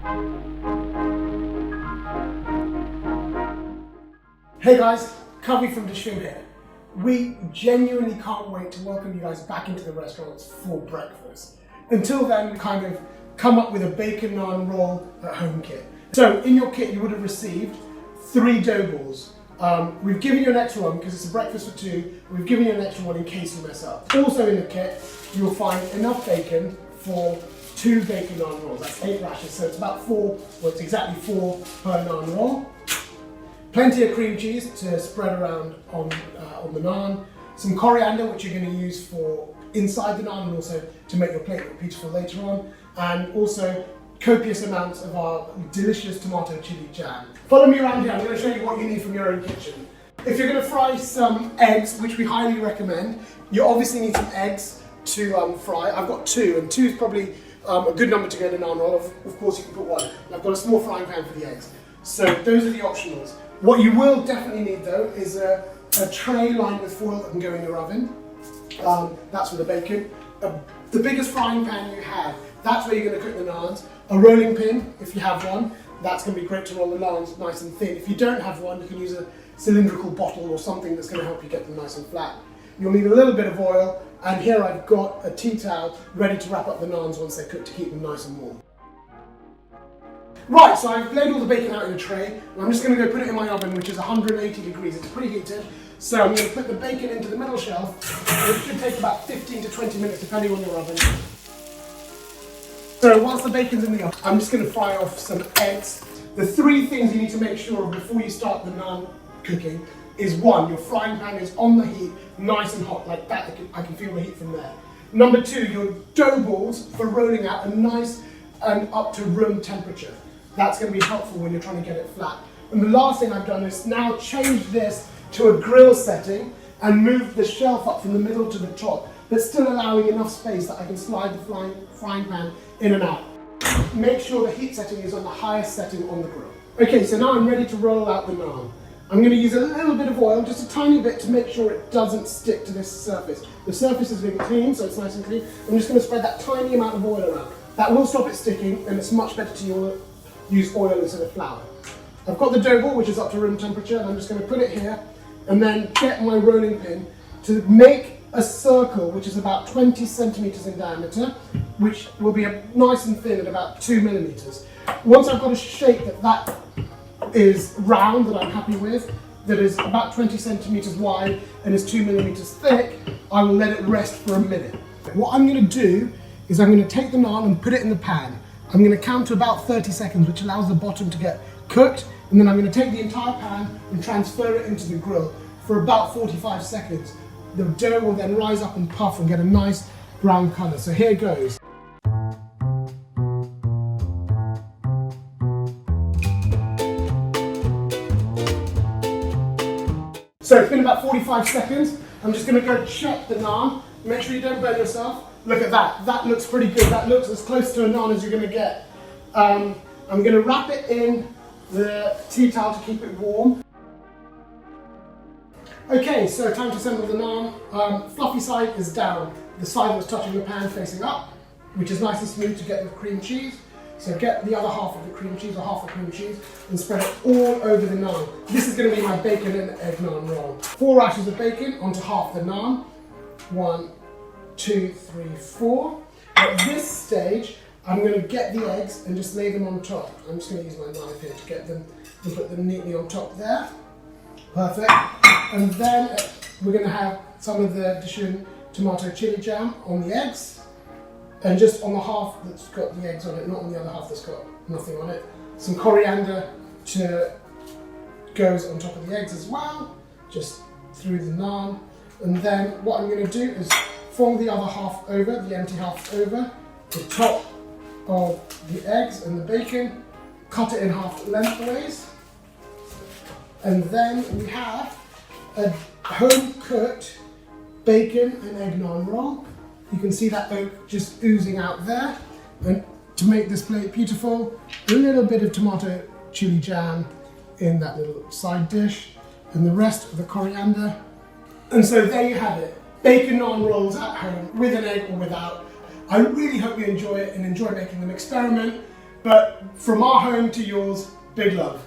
Hey guys, Covey from Dishoom here. We genuinely can't wait to welcome you guys back into the restaurants for breakfast. Until then, we kind of come up with a bacon naan roll at home kit. So in your kit, you would have received 3 dough balls. We've given you an extra one because it's a breakfast for 2. We've given you an extra one in case you mess up. Also in the kit, you'll find enough bacon for 2 bacon naan rolls. That's 8 rashers, so it's about 4, well it's exactly 4 per naan roll. Plenty of cream cheese to spread around on the naan. Some coriander, which you're going to use for inside the naan and also to make your plate look beautiful later on. And also copious amounts of our delicious tomato chili jam. Follow me around here, I'm going to show you what you need from your own kitchen. If you're going to fry some eggs, which we highly recommend, you obviously need some eggs to fry. I've got 2, and 2 is probably a good number to go in a naan roll. Of course you can put 1. And I've got a small frying pan for the eggs. So those are the optionals. What you will definitely need though is a tray lined with foil that can go in your oven. That's for the bacon. The biggest frying pan you have, that's where you're going to cook the naans. A rolling pin, if you have one, that's going to be great to roll the naans nice and thin. If you don't have one, you can use a cylindrical bottle or something that's going to help you get them nice and flat. You'll need a little bit of oil, and here I've got a tea towel ready to wrap up the naans once they're cooked to keep them nice and warm. Right, so I've laid all the bacon out in a tray, and I'm just going to go put it in my oven, which is 180 degrees. It's preheated, so I'm going to put the bacon into the middle shelf. It should take about 15 to 20 minutes, depending on your oven. So whilst the bacon's in the oven, I'm just going to fry off some eggs. The 3 things you need to make sure of before you start the naan cooking is 1, your frying pan is on the heat, nice and hot, like that. I can feel the heat from there. Number 2, your dough balls for rolling out are nice and up to room temperature. That's going to be helpful when you're trying to get it flat. And the last thing I've done is now change this to a grill setting and move the shelf up from the middle to the top, but still allowing enough space that I can slide the frying pan in and out. Make sure the heat setting is on the highest setting on the grill. Okay, so now I'm ready to roll out the naan. I'm going to use a little bit of oil, just a tiny bit, to make sure it doesn't stick to this surface. The surface has been cleaned, so it's nice and clean. I'm just going to spread that tiny amount of oil around. That will stop it sticking, and it's much better to use oil instead of flour. I've got the dough ball, which is up to room temperature, and I'm just going to put it here and then get my rolling pin to make a circle which is about 20 centimeters in diameter, which will be nice and thin at about 2 millimeters. Once I've got a shape that is round, that I'm happy with, that is about 20 centimeters wide and is 2 millimeters thick, I will let it rest for a minute. What I'm going to do is I'm going to take the naan and put it in the pan. I'm going to count to about 30 seconds, which allows the bottom to get cooked, and then I'm going to take the entire pan and transfer it into the grill for about 45 seconds. The dough will then rise up and puff and get a nice brown colour. So here goes. So it's been about 45 seconds. I'm just going to go check the naan. Make sure you don't burn yourself. Look at that. That looks pretty good. That looks as close to a naan as you're going to get. I'm going to wrap it in the tea towel to keep it warm. Okay, so time to assemble the naan. Fluffy side is down. The side that's touching the pan facing up, which is nice and smooth to get the cream cheese. So get the other half of the cream cheese, or half the cream cheese, and spread it all over the naan. This is going to be my bacon and egg naan roll. 4 rashers of bacon onto half the naan. 1, 2, 3, 4. At this stage, I'm going to get the eggs and just lay them on top. I'm just going to use my knife here to get them and put them neatly on top there. Perfect. And then we're going to have some of the Dishoom tomato chili jam on the eggs, and just on the half that's got the eggs on it, not on the other half that's got nothing on it. Some coriander goes on top of the eggs as well, just through the naan. And then what I'm going to do is fold the other half over, the empty half over the top of the eggs and the bacon, cut it in half lengthways, and then we have a home-cooked bacon and egg naan roll. You can see that oak just oozing out there. And to make this plate beautiful, a little bit of tomato chili jam in that little side dish, and the rest of the coriander. And so there you have it, bacon naan rolls at home, with an egg or without. I really hope you enjoy it and enjoy making them. Experiment, But from our home to yours, big love.